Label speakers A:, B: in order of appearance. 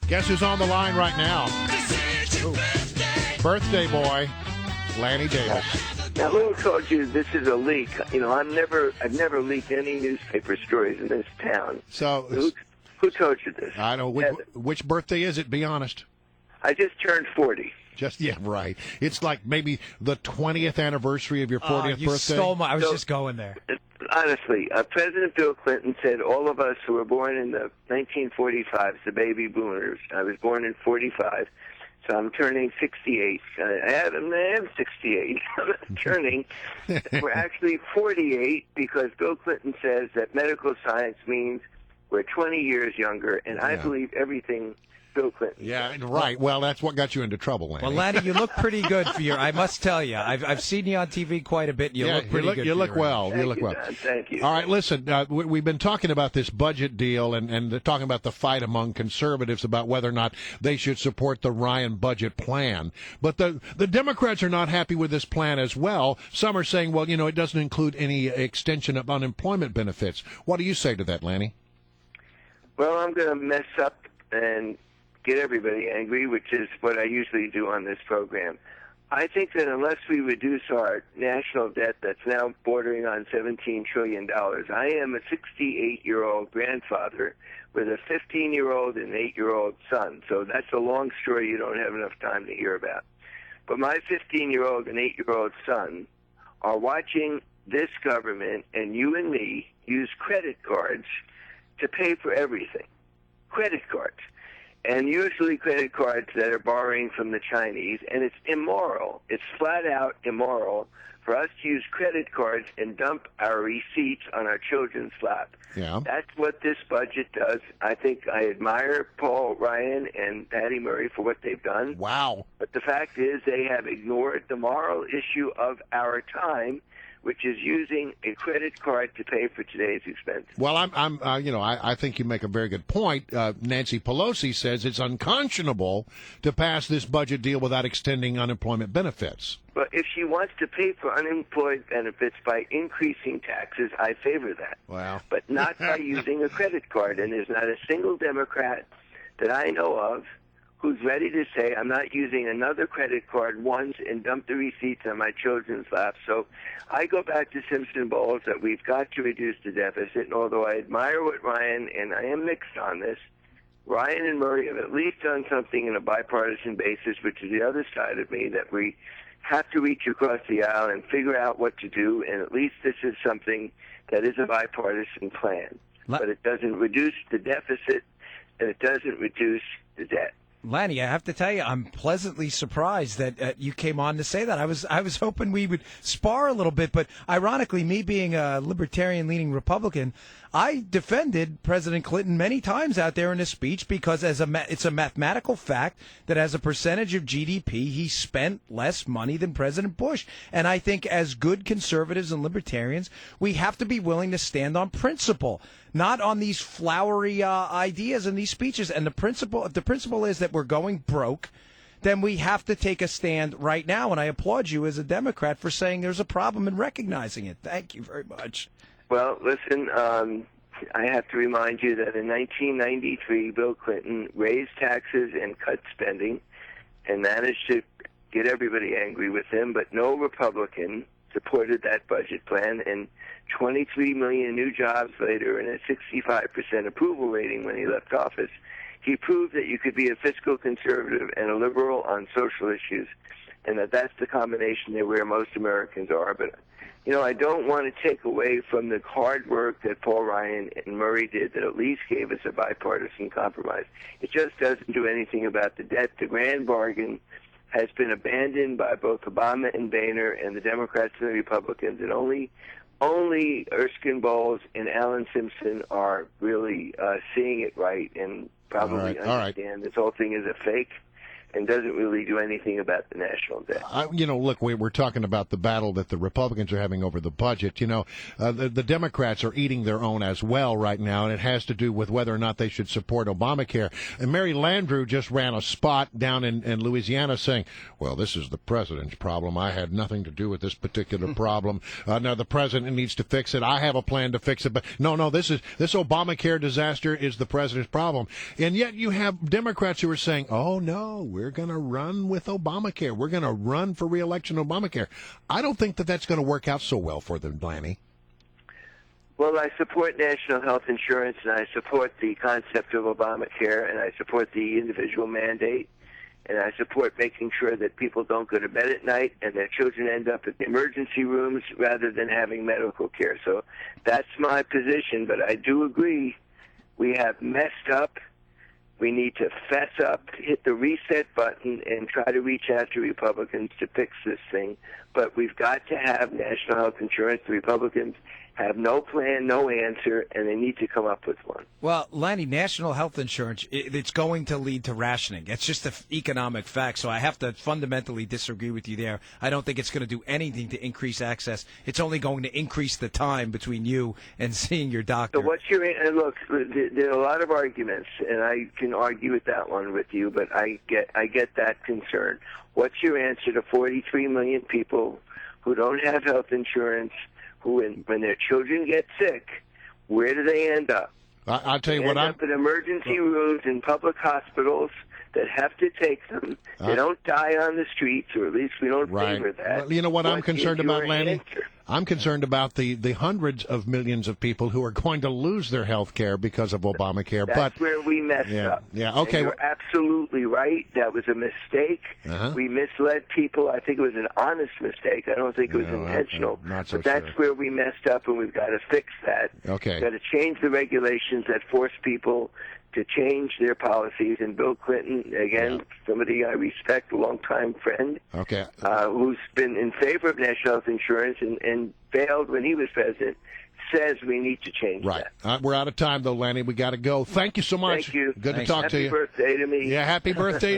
A: Guess who's on the line right now? Ooh. Birthday boy, Lanny Davis.
B: Now, who told you this is a leak? You know, I've never leaked any newspaper stories in this town.
A: So,
B: who told you this?
A: I don't know. Which birthday is it? Be honest.
B: I just turned 40.
A: Yeah, right. It's like maybe the 20th anniversary of your 40th
C: you
A: birthday.
C: I was just going there.
B: Honestly, President Bill Clinton said all of us who were born in the 1945s, the baby boomers, I was born in 45, so I'm turning 68. I am 68. I'm turning. We're actually 48 because Bill Clinton says that medical science means we're 20 years younger, and I believe everything Bill Clinton.
A: Yeah, right. Well, that's what got you into trouble, Lanny.
C: Well, Lanny, you look pretty good for your. I must tell you, I've seen you on TV quite a bit. You look pretty good.
A: You look well. You look well.
B: Thank you.
A: All right, listen. We've been talking about this budget deal and talking about the fight among conservatives about whether or not they should support the Ryan budget plan. But the Democrats are not happy with this plan as well. Some are saying, well, it doesn't include any extension of unemployment benefits. What do you say to that, Lanny?
B: Well, I'm going to mess up and get everybody angry, which is what I usually do on this program. I think that unless we reduce our national debt that's now bordering on $17 trillion, I am a 68-year-old grandfather with a 15-year-old and 8-year-old son. So that's a long story you don't have enough time to hear about. But my 15-year-old and 8-year-old son are watching this government and you and me use credit cards to pay for everything. Credit cards. And usually credit cards that are borrowing from the Chinese, and it's immoral. It's flat out immoral for us to use credit cards and dump our receipts on our children's lap.
A: Yeah.
B: That's what this budget does. I think I admire Paul Ryan and Patty Murray for what they've done.
A: Wow. But
B: the fact is they have ignored the moral issue of our time, which is using a credit card to pay for today's expenses.
A: Well, I think you make a very good point. Nancy Pelosi says it's unconscionable to pass this budget deal without extending unemployment benefits.
B: But if she wants to pay for unemployed benefits by increasing taxes, I favor that.
A: Wow.
B: But not by using a credit card. And there's not a single Democrat that I know of who's ready to say, I'm not using another credit card once and dump the receipts on my children's lap. So I go back to Simpson Bowles that we've got to reduce the deficit. And although I admire what Ryan, and I am mixed on this, Ryan and Murray have at least done something in a bipartisan basis, which is the other side of me, that we have to reach across the aisle and figure out what to do. And at least this is something that is a bipartisan plan. But it doesn't reduce the deficit, and it doesn't reduce the debt.
C: Lanny, I have to tell you, I'm pleasantly surprised that you came on to say that. I was hoping we would spar a little bit, but ironically, me being a libertarian-leaning Republican, I defended President Clinton many times out there in his speech because it's a mathematical fact that as a percentage of GDP, he spent less money than President Bush. And I think as good conservatives and libertarians, we have to be willing to stand on principle, not on these flowery ideas in these speeches. And if the principle is that we're going broke, then we have to take a stand right now. And I applaud you as a Democrat for saying there's a problem and recognizing it. Thank you very much.
B: Well, listen, I have to remind you that in 1993, Bill Clinton raised taxes and cut spending and managed to get everybody angry with him, but no Republican supported that budget plan, and 23 million new jobs later and a 65% approval rating when he left office, he proved that you could be a fiscal conservative and a liberal on social issues, and that's the combination that where most Americans are. But I don't want to take away from the hard work that Paul Ryan and Murray did that at least gave us a bipartisan compromise. It just doesn't do anything about the debt. The grand bargain has been abandoned by both Obama and Boehner and the Democrats and the Republicans, and only Erskine Bowles and Alan Simpson are really seeing it right and probably understand this whole thing is a fake. and doesn't really do anything about the national debt.
A: Look, we're talking about the battle that the Republicans are having over the budget. The Democrats are eating their own as well right now, and it has to do with whether or not they should support Obamacare. And Mary Landrieu just ran a spot down in Louisiana saying, well, this is the president's problem. I had nothing to do with this particular problem. Now, the president needs to fix it. I have a plan to fix it. But no, this Obamacare disaster is the president's problem. And yet you have Democrats who are saying, oh, no, we're going to run with Obamacare. We're going to run for re-election Obamacare. I don't think that that's going to work out so well for them, Lanny.
B: Well, I support national health insurance, and I support the concept of Obamacare, and I support the individual mandate, and I support making sure that people don't go to bed at night and their children end up at the emergency rooms rather than having medical care. So that's my position, but I do agree we have messed up. We need to fess up, hit the reset button, and try to reach out to Republicans to fix this thing. But we've got to have national health insurance. The Republicans have no plan, no answer, and they need to come up with one.
C: Well, Lanny, national health insurance, it's going to lead to rationing. It's just an economic fact, so I have to fundamentally disagree with you there. I don't think it's going to do anything to increase access. It's only going to increase the time between you and seeing your doctor.
B: So what's your look? There are a lot of arguments, and I can argue with that one with you, but I get that concern. What's your answer to 43 million people who don't have health insurance, who, when their children get sick, where do they end up?
A: I'll tell you
B: they
A: what,
B: end up in emergency rooms in public hospitals that have to take them. They don't die on the streets, or at least we don't favor that.
A: Well, you know what I'm concerned about, Lanny?
B: Answer?
A: I'm concerned about the hundreds of millions of people who are going to lose their health care because of Obamacare.
B: That's where we messed up.
A: Yeah, okay.
B: And you're absolutely right. That was a mistake. We misled people. I think it was an honest mistake. I don't think it was intentional.
A: Not so
B: but that's
A: sure.
B: where we messed up, and we've got to fix that.
A: Okay.
B: We've got to change the regulations that force people to change their policies. And Bill Clinton, again, somebody I respect, a longtime friend, who's been in favor of national health insurance and failed when he was president, says we need to change that.
A: We're out of time, though, Lanny. We got to go. Thank you so much.
B: Thank you.
A: Good to talk to you.
B: Happy birthday to me.
A: Yeah, happy birthday to you.